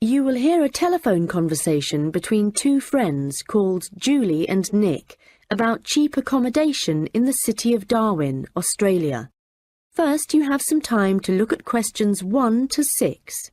You will hear a telephone conversation between two friends called Julie and Nick about cheap accommodation in the city of Darwin, Australia. First, you have some time to look at questions 1 to 6.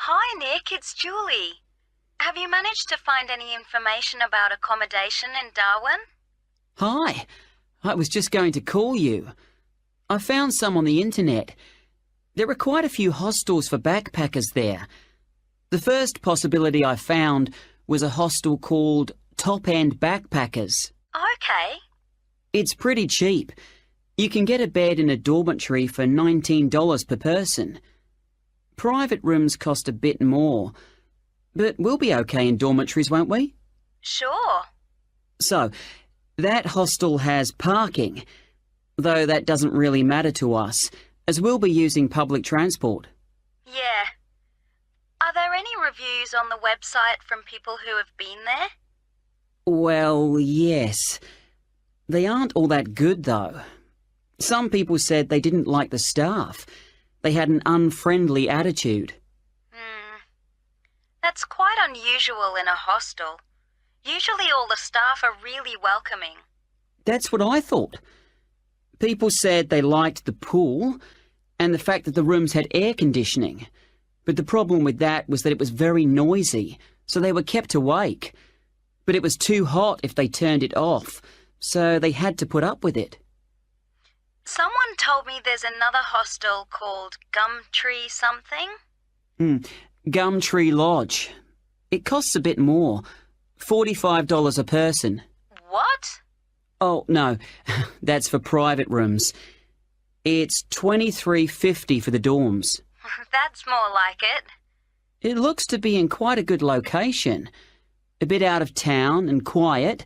Hi Nick, it's Julie. Have you managed to find any information about accommodation in Darwin? Hi, I was just going to call you. I found some on the internet. There are quite a few hostels for backpackers there. The first possibility I found was a hostel called Top End Backpackers. Okay. It's pretty cheap. You can get a bed in a dormitory for $19 per person. Private rooms cost a bit more, but we'll be okay in dormitories, won't we? Sure. So, that hostel has parking, though that doesn't really matter to us, as we'll be using public transport. Yeah. Are there any reviews on the website from people who have been there? Well, yes. They aren't all that good, though. Some people said they didn't like the staff. They had an unfriendly attitude. That's quite unusual in a hostel. Usually all the staff are really welcoming. That's what I thought. People said they liked the pool and the fact that the rooms had air conditioning. But the problem with that was that it was very noisy, so they were kept awake. But it was too hot if they turned it off, so they had to put up with it. Someone told me there's another hostel called Gumtree something. Gumtree Lodge. It costs a bit more, $45 a person. What? Oh, no, that's for private rooms. It's $23.50 for the dorms. That's more like it. It looks to be in quite a good location. A bit out of town and quiet,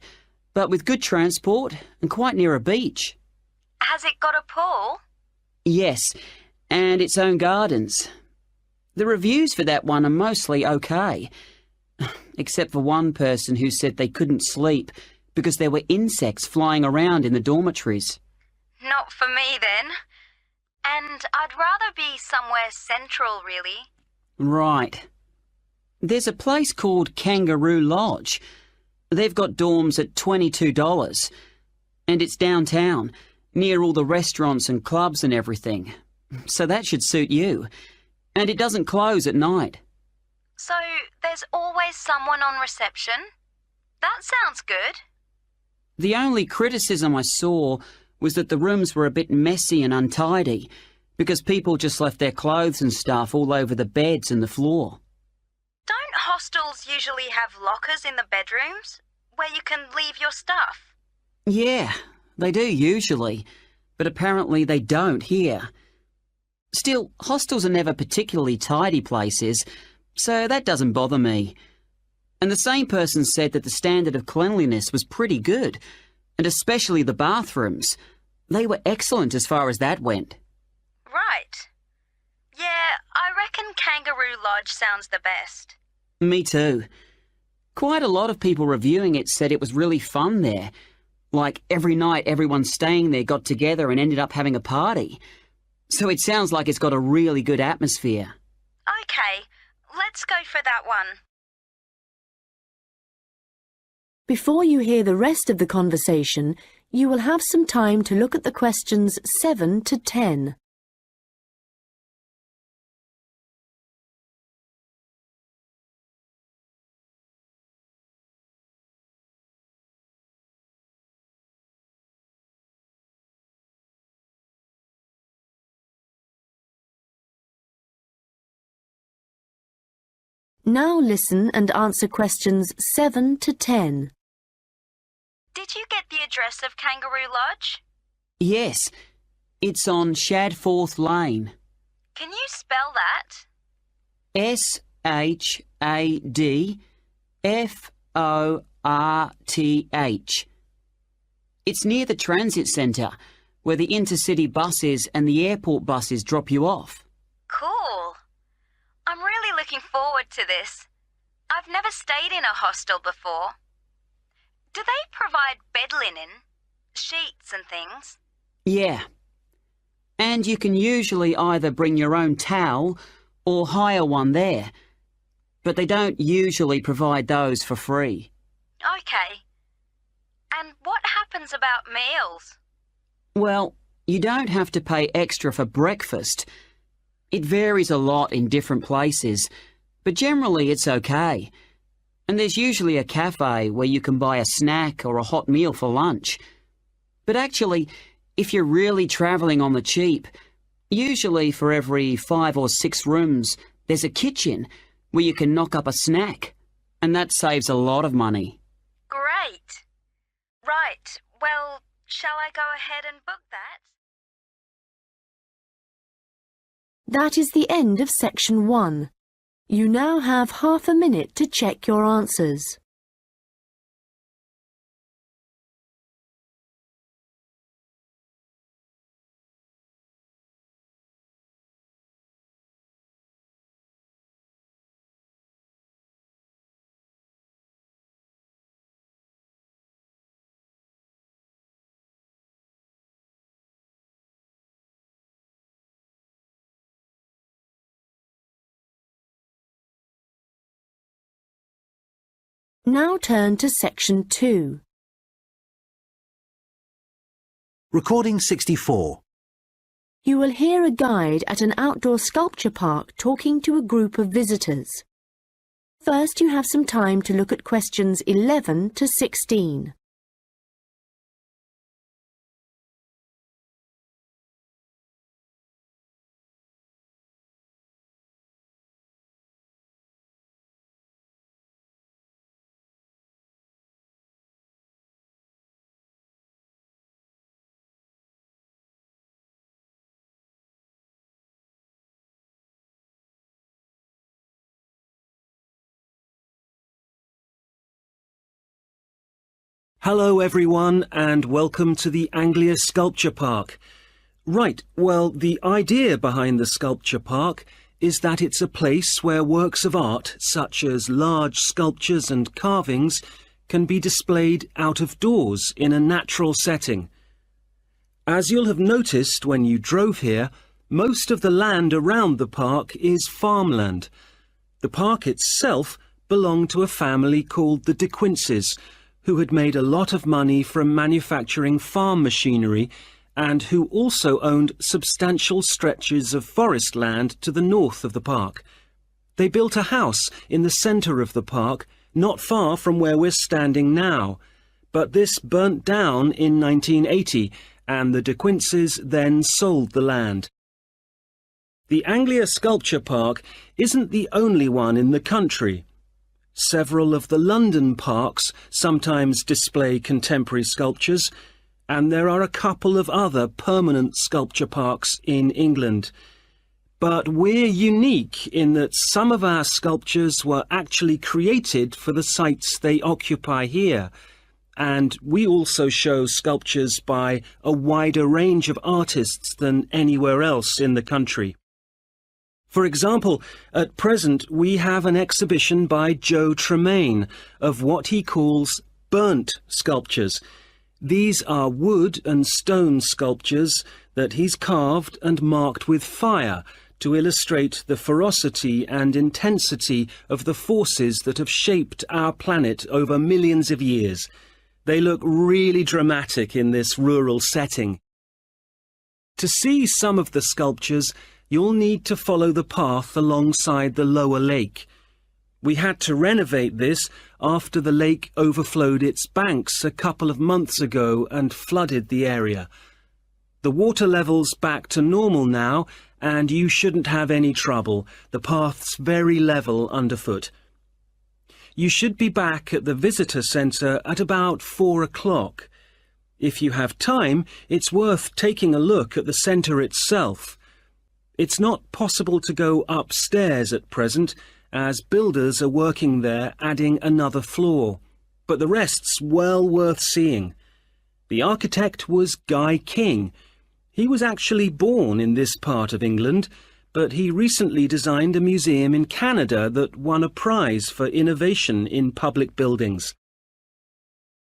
but with good transport and quite near a beach. Has it got a pool? Yes, and its own gardens. The reviews for that one are mostly okay, except for one person who said they couldn't sleep because there were insects flying around in the dormitories. Not for me then. And I'd rather be somewhere central, really. Right. There's a place called Kangaroo Lodge. They've got dorms at $22, and it's downtown, near all the restaurants and clubs and everything. So that should suit you. And it doesn't close at night. So there's always someone on reception? That sounds good. The only criticism I saw was that the rooms were a bit messy and untidy, because people just left their clothes and stuff all over the beds and the floor. Don't hostels usually have lockers in the bedrooms, where you can leave your stuff? Yeah, they do usually, but apparently they don't here. Still, hostels are never particularly tidy places, so that doesn't bother me. And the same person said that the standard of cleanliness was pretty good, and especially the bathrooms. They were excellent as far as that went. Right. Yeah, I reckon Kangaroo Lodge sounds the best. Me too. Quite a lot of people reviewing it said it was really fun there. Like every night everyone staying there got together and ended up having a party. So it sounds like it's got a really good atmosphere. Okay, let's go for that one. Before you hear the rest of the conversation, you will have some time to look at the questions 7 to 10. Now listen and answer questions 7 to 10. Did you get the address of Kangaroo Lodge? Yes, It's on Shadforth Lane. Can you spell that? Shadforth. It's near the transit centre, where the intercity buses and the airport buses drop you off. Cool. I'm really looking forward to this. I've never stayed in a hostel before. Do they provide bed linen, sheets and things? Yeah. And you can usually either bring your own towel or hire one there, but they don't usually provide those for free. Okay. And what happens about meals? Well, you don't have to pay extra for breakfast. It varies a lot in different places, but generally it's okay. And there's usually a cafe where you can buy a snack or a hot meal for lunch. But actually, if you're really travelling on the cheap, usually for every 5 or 6 rooms, there's a kitchen where you can knock up a snack, and that saves a lot of money. Great. Right, well, shall I go ahead and book that? That is the end of section 1. You now have half a minute to check your answers. Now turn to section 2. Recording 64. You will hear a guide at an outdoor sculpture park talking to a group of visitors. First, you have some time to look at questions 11 to 16. Hello everyone and welcome to the Anglia Sculpture Park. Right, well, the idea behind the sculpture park is that it's a place where works of art, such as large sculptures and carvings, can be displayed out of doors in a natural setting. As you'll have noticed when you drove here, most of the land around the park is farmland. The park itself belonged to a family called the De Quinces, who had made a lot of money from manufacturing farm machinery and who also owned substantial stretches of forest land to the north of the park. They built a house in the centre of the park, not far from where we're standing now, but this burnt down in 1980 and the De Quinces then sold the land. The Anglia Sculpture Park isn't the only one in the country. Several of the London parks sometimes display contemporary sculptures, and there are a couple of other permanent sculpture parks in England. But we're unique in that some of our sculptures were actually created for the sites they occupy here, and we also show sculptures by a wider range of artists than anywhere else in the country. For example, at present we have an exhibition by Joe Tremaine of what he calls burnt sculptures. These are wood and stone sculptures that he's carved and marked with fire to illustrate the ferocity and intensity of the forces that have shaped our planet over millions of years. They look really dramatic in this rural setting. To see some of the sculptures, you'll need to follow the path alongside the lower lake. We had to renovate this after the lake overflowed its banks a couple of months ago and flooded the area. The water level's back to normal now, and you shouldn't have any trouble. The path's very level underfoot. You should be back at the visitor centre at about 4 o'clock. If you have time, it's worth taking a look at the centre itself. It's not possible to go upstairs at present, as builders are working there adding another floor, but the rest's well worth seeing. The architect was Guy King. He was actually born in this part of England, but he recently designed a museum in Canada that won a prize for innovation in public buildings.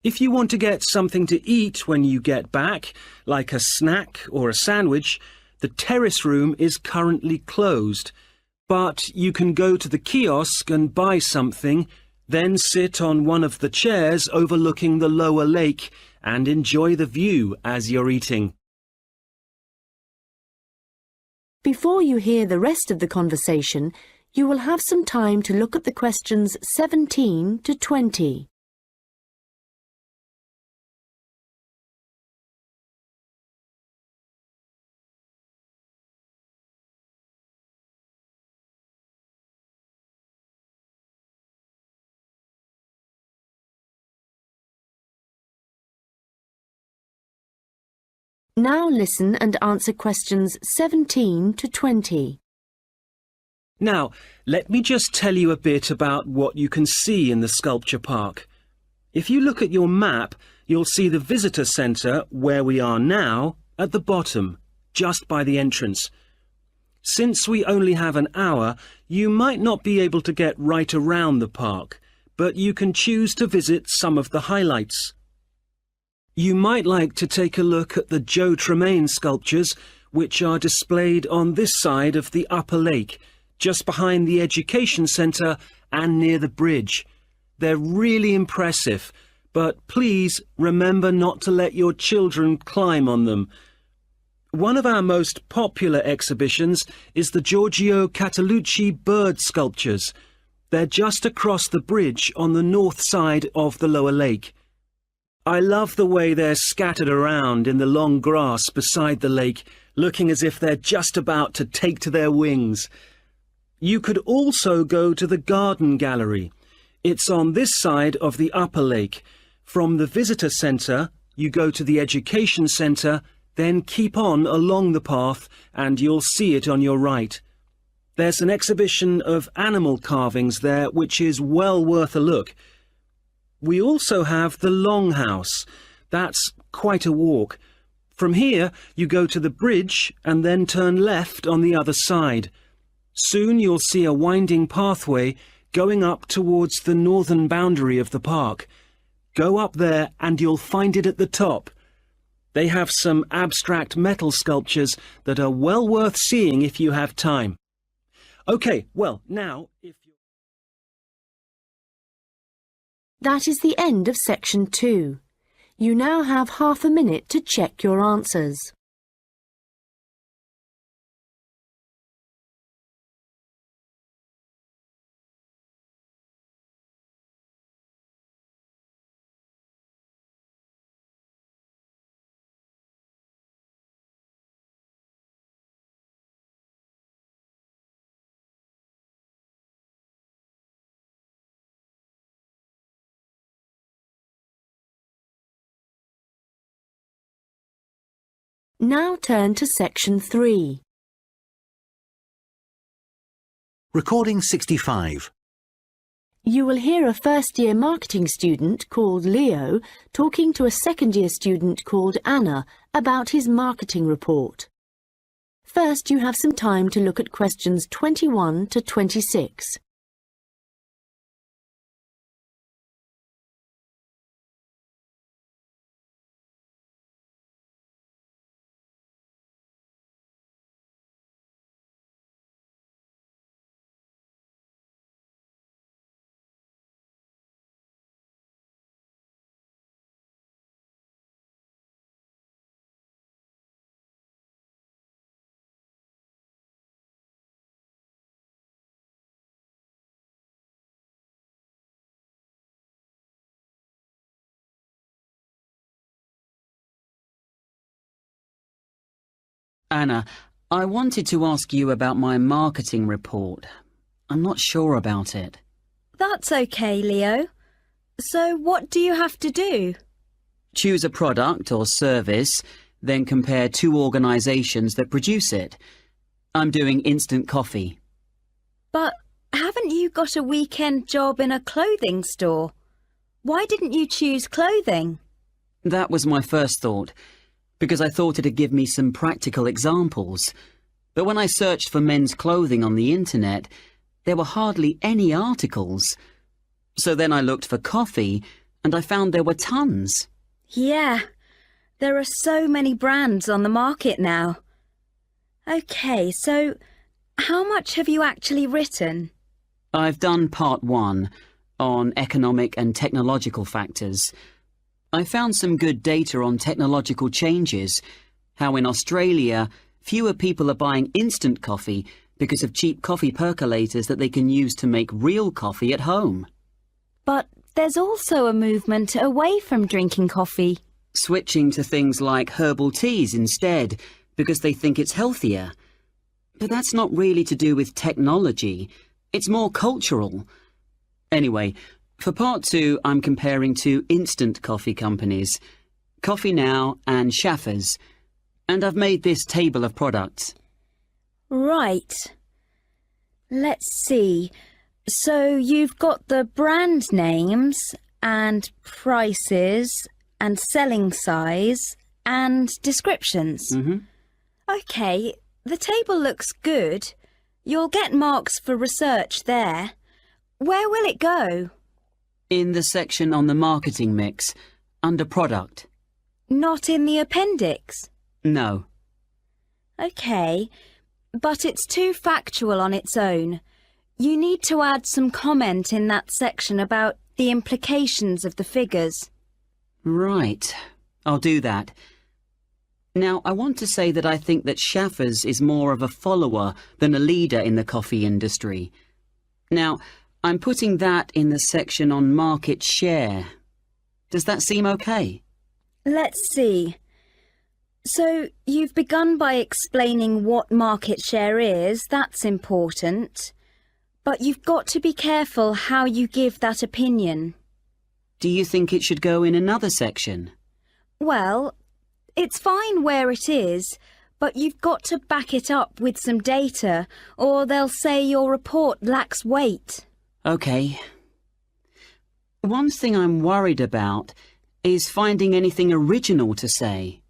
If you want to get something to eat when you get back, like a snack or a sandwich, the terrace room is currently closed, but you can go to the kiosk and buy something, then sit on one of the chairs overlooking the lower lake and enjoy the view as you're eating. Before you hear the rest of the conversation, you will have some time to look at the questions 17 to 20. Now listen and answer questions 17 to 20. Now, let me just tell you a bit about what you can see in the sculpture park. If you look at your map, you'll see the visitor centre, where we are now, at the bottom, just by the entrance. Since we only have an hour, you might not be able to get right around the park, but you can choose to visit some of the highlights. You might like to take a look at the Joe Tremaine sculptures, which are displayed on this side of the upper lake, just behind the education centre and near the bridge. They're really impressive, but please remember not to let your children climb on them. One of our most popular exhibitions is the Giorgio Catalucci bird sculptures. They're just across the bridge on the north side of the lower lake. I love the way they're scattered around in the long grass beside the lake, looking as if they're just about to take to their wings. You could also go to the garden gallery. It's on this side of the upper lake. From the visitor centre, you go to the education centre, then keep on along the path and you'll see it on your right. There's an exhibition of animal carvings there which is well worth a look. We also have the Longhouse. That's quite a walk. From here, you go to the bridge and then turn left on the other side. Soon you'll see a winding pathway going up towards the northern boundary of the park. Go up there and you'll find it at the top. They have some abstract metal sculptures that are well worth seeing if you have time. OK, well, now, if you... That is the end of section 2. You now have half a minute to check your answers. Now turn to section 3. Recording 65. You will hear a first-year marketing student called Leo talking to a second-year student called Anna about his marketing report. First, you have some time to look at questions 21 to 26. Anna, I wanted to ask you about my marketing report. I'm not sure about it. That's okay, Leo. So what do you have to do? Choose a product or service, then compare two organisations that produce it. I'm doing instant coffee. But haven't you got a weekend job in a clothing store? Why didn't you choose clothing? That was my first thought, because I thought it'd give me some practical examples. But when I searched for men's clothing on the internet, there were hardly any articles. So then I looked for coffee, and I found there were tons. Yeah, there are so many brands on the market now. OK, so how much have you actually written? I've done part 1 on economic and technological factors. I found some good data on technological changes, how in Australia fewer people are buying instant coffee because of cheap coffee percolators that they can use to make real coffee at home. But there's also a movement away from drinking coffee. Switching to things like herbal teas instead, because they think it's healthier. But that's not really to do with technology. It's more cultural. Anyway, for part 2, I'm comparing two instant coffee companies, Coffee Now and Schaffers, and I've made this table of products. Right. Let's see. So you've got the brand names and prices and selling size and descriptions. OK, the table looks good. You'll get marks for research there. Where will it go? In the section on the marketing mix, under product. Not in the appendix? No. OK, but it's too factual on its own. You need to add some comment in that section about the implications of the figures. Right. I'll do that. Now, I want to say that I think that Schaffers is more of a follower than a leader in the coffee industry. Now, I'm putting that in the section on market share. Does that seem okay? Let's see. So, you've begun by explaining what market share is. That's important. But you've got to be careful how you give that opinion. Do you think it should go in another section? Well, it's fine where it is, but you've got to back it up with some data, or they'll say your report lacks weight. OK. One thing I'm worried about is finding anything original to say.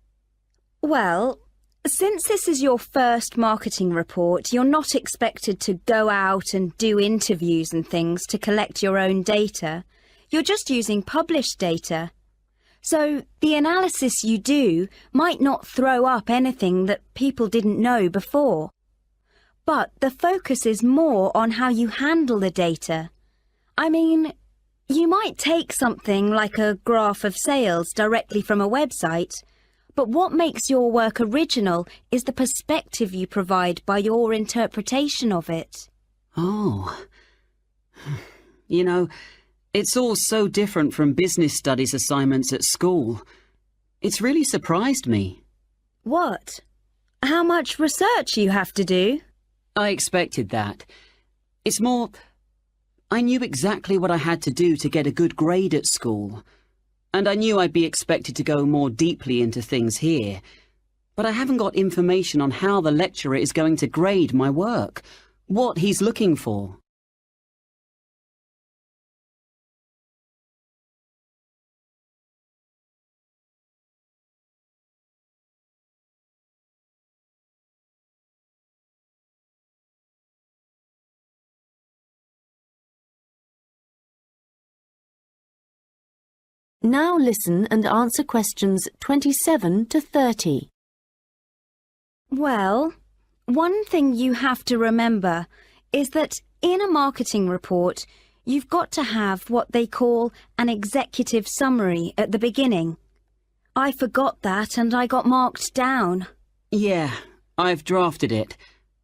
Well, since this is your first marketing report, you're not expected to go out and do interviews and things to collect your own data. You're just using published data. So the analysis you do might not throw up anything that people didn't know before. But the focus is more on how you handle the data. I mean, you might take something like a graph of sales directly from a website, but what makes your work original is the perspective you provide by your interpretation of it. Oh. You know, it's all so different from business studies assignments at school. It's really surprised me. What? How much research you have to do? I expected that. It's more, I knew exactly what I had to do to get a good grade at school. And I knew I'd be expected to go more deeply into things here. But I haven't got information on how the lecturer is going to grade my work, what he's looking for. Now listen and answer questions 27 to 30. Well, one thing you have to remember is that in a marketing report, you've got to have what they call an executive summary at the beginning. I forgot that and I got marked down. Yeah, I've drafted it.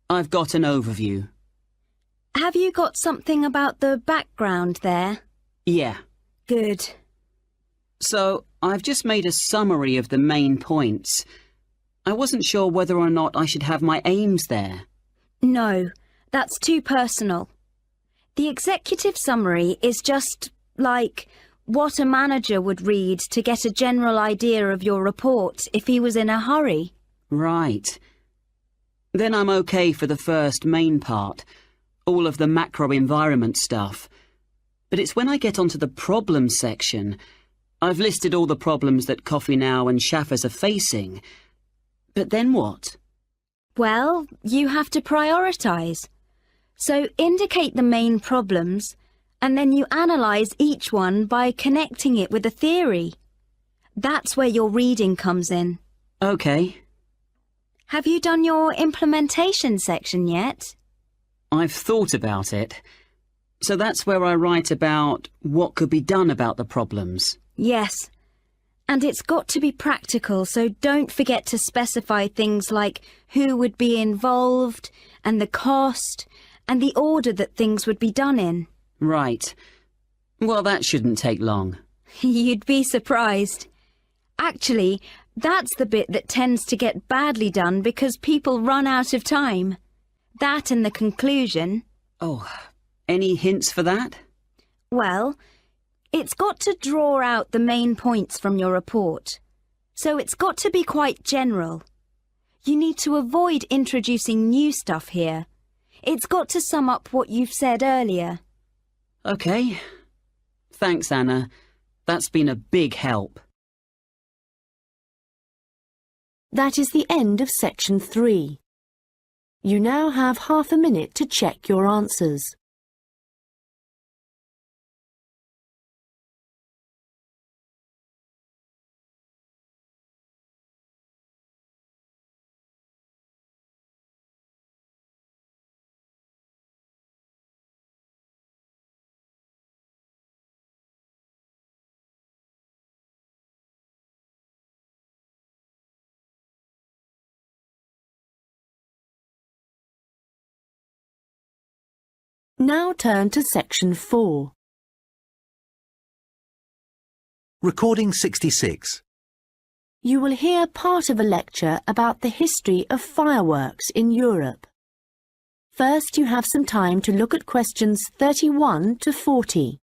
I've got an overview. Have you got something about the background there? Yeah. Good. So, I've just made a summary of the main points. I wasn't sure whether or not I should have my aims there. No, that's too personal. The executive summary is just like what a manager would read to get a general idea of your report if he was in a hurry. Right. Then I'm okay for the first main part, all of the macro environment stuff. But it's when I get onto the problems section. I've listed all the problems that Coffee Now and Shaffers are facing. But then what? Well, you have to prioritise. So indicate the main problems, and then you analyse each one by connecting it with a theory. That's where your reading comes in. Okay. Have you done your implementation section yet? I've thought about it. So that's where I write about what could be done about the problems. Yes. And it's got to be practical, so don't forget to specify things like who would be involved, and the cost, and the order that things would be done in. Right. Well, that shouldn't take long. You'd be surprised. Actually, that's the bit that tends to get badly done because people run out of time. That and the conclusion. Oh, any hints for that? Well, it's got to draw out the main points from your report. So it's got to be quite general. You need to avoid introducing new stuff here. It's got to sum up what you've said earlier. Okay. Thanks, Anna. That's been a big help. That is the end of section 3. You now have half a minute to check your answers. Now turn to section 4. Recording 66. You will hear part of a lecture about the history of fireworks in Europe. First, you have some time to look at questions 31 to 40.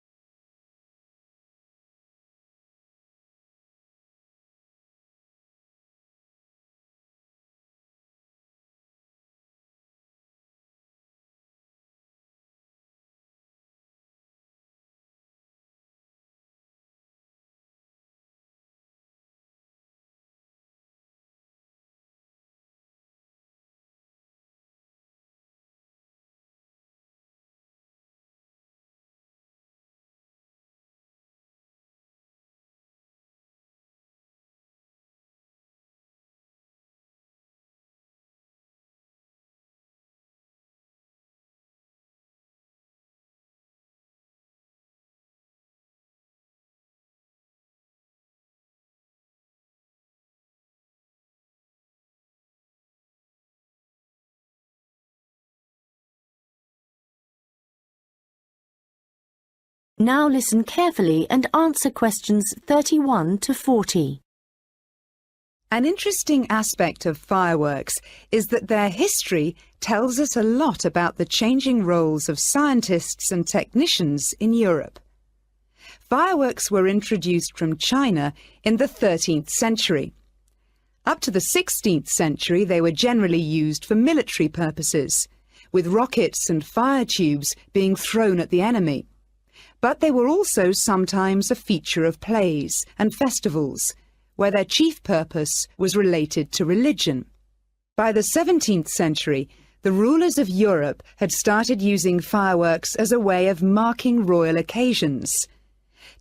Now listen carefully and answer questions 31 to 40. An interesting aspect of fireworks is that their history tells us a lot about the changing roles of scientists and technicians in Europe. Fireworks were introduced from China in the 13th century. Up to the 16th century, they were generally used for military purposes, with rockets and fire tubes being thrown at the enemy. But they were also sometimes a feature of plays and festivals, where their chief purpose was related to religion. By the 17th century, the rulers of Europe had started using fireworks as a way of marking royal occasions.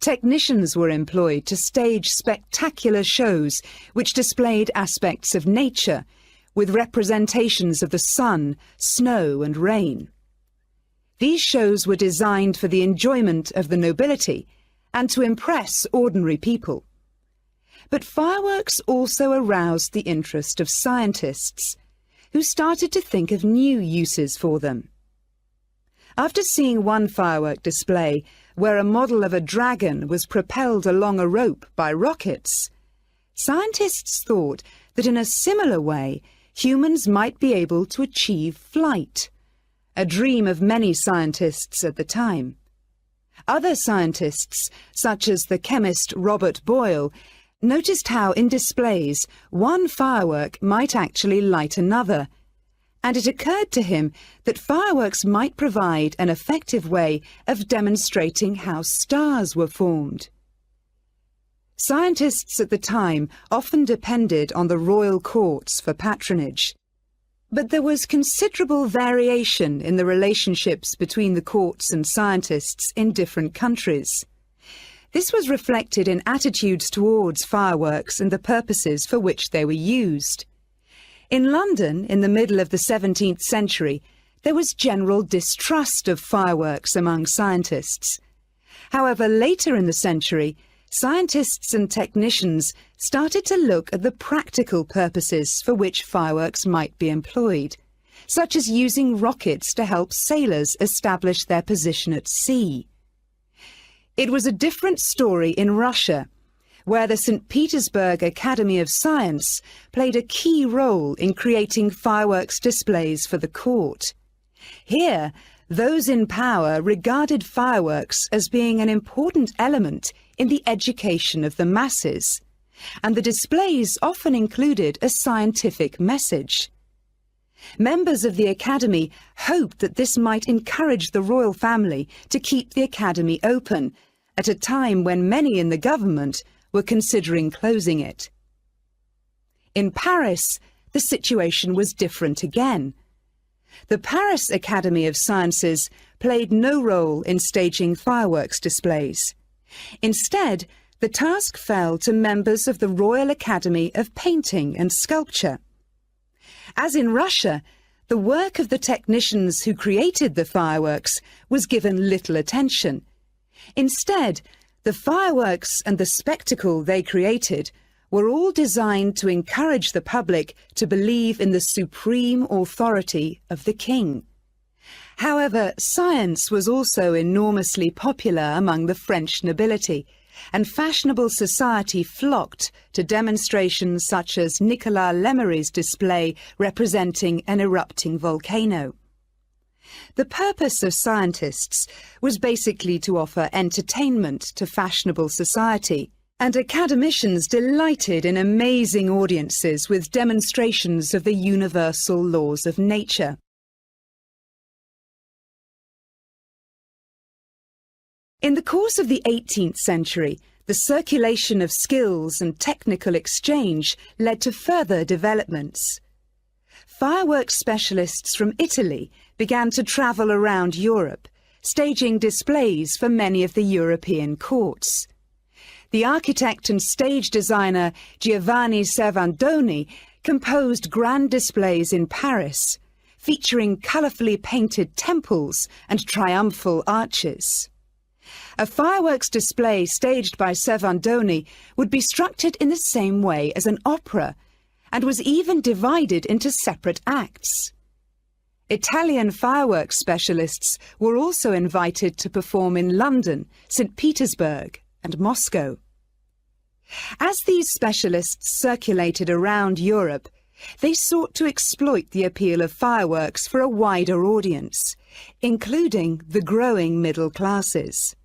Technicians were employed to stage spectacular shows which displayed aspects of nature, with representations of the sun, snow and rain. These shows were designed for the enjoyment of the nobility and to impress ordinary people. But fireworks also aroused the interest of scientists, who started to think of new uses for them. After seeing one firework display where a model of a dragon was propelled along a rope by rockets, scientists thought that in a similar way humans might be able to achieve flight, a dream of many scientists at the time. Other scientists, such as the chemist Robert Boyle, noticed how in displays one firework might actually light another, and it occurred to him that fireworks might provide an effective way of demonstrating how stars were formed. Scientists at the time often depended on the royal courts for patronage. But there was considerable variation in the relationships between the courts and scientists in different countries. This was reflected in attitudes towards fireworks and the purposes for which they were used. In London, in the middle of the 17th century, there was general distrust of fireworks among scientists. However, later in the century, scientists and technicians started to look at the practical purposes for which fireworks might be employed, such as using rockets to help sailors establish their position at sea. It was a different story in Russia, where the St. Petersburg Academy of Science played a key role in creating fireworks displays for the court. Here, those in power regarded fireworks as being an important element in the education of the masses, and the displays often included a scientific message. Members of the Academy hoped that this might encourage the royal family to keep the Academy open, at a time when many in the government were considering closing it. In Paris, the situation was different again. The Paris Academy of Sciences played no role in staging fireworks displays. Instead, the task fell to members of the Royal Academy of Painting and Sculpture. As in Russia, the work of the technicians who created the fireworks was given little attention. Instead, the fireworks and the spectacle they created were all designed to encourage the public to believe in the supreme authority of the king. However, science was also enormously popular among the French nobility, and fashionable society flocked to demonstrations such as Nicolas Lemery's display representing an erupting volcano. The purpose of scientists was basically to offer entertainment to fashionable society, and academicians delighted in amazing audiences with demonstrations of the universal laws of nature. In the course of the 18th century, the circulation of skills and technical exchange led to further developments. Fireworks specialists from Italy began to travel around Europe, staging displays for many of the European courts. The architect and stage designer Giovanni Servandoni composed grand displays in Paris, featuring colourfully painted temples and triumphal arches. A fireworks display staged by Servandoni would be structured in the same way as an opera, and was even divided into separate acts. Italian fireworks specialists were also invited to perform in London, St. Petersburg, and Moscow. As these specialists circulated around Europe, they sought to exploit the appeal of fireworks for a wider audience, including the growing middle classes.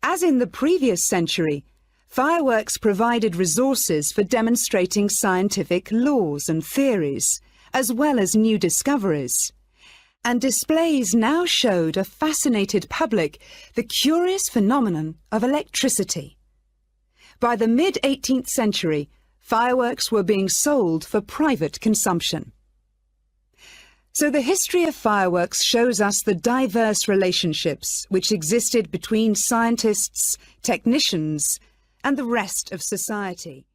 As in the previous century, fireworks provided resources for demonstrating scientific laws and theories, as well as new discoveries. And displays now showed a fascinated public the curious phenomenon of electricity. By the mid-18th century, fireworks were being sold for private consumption. So the history of fireworks shows us the diverse relationships which existed between scientists, technicians, and the rest of society.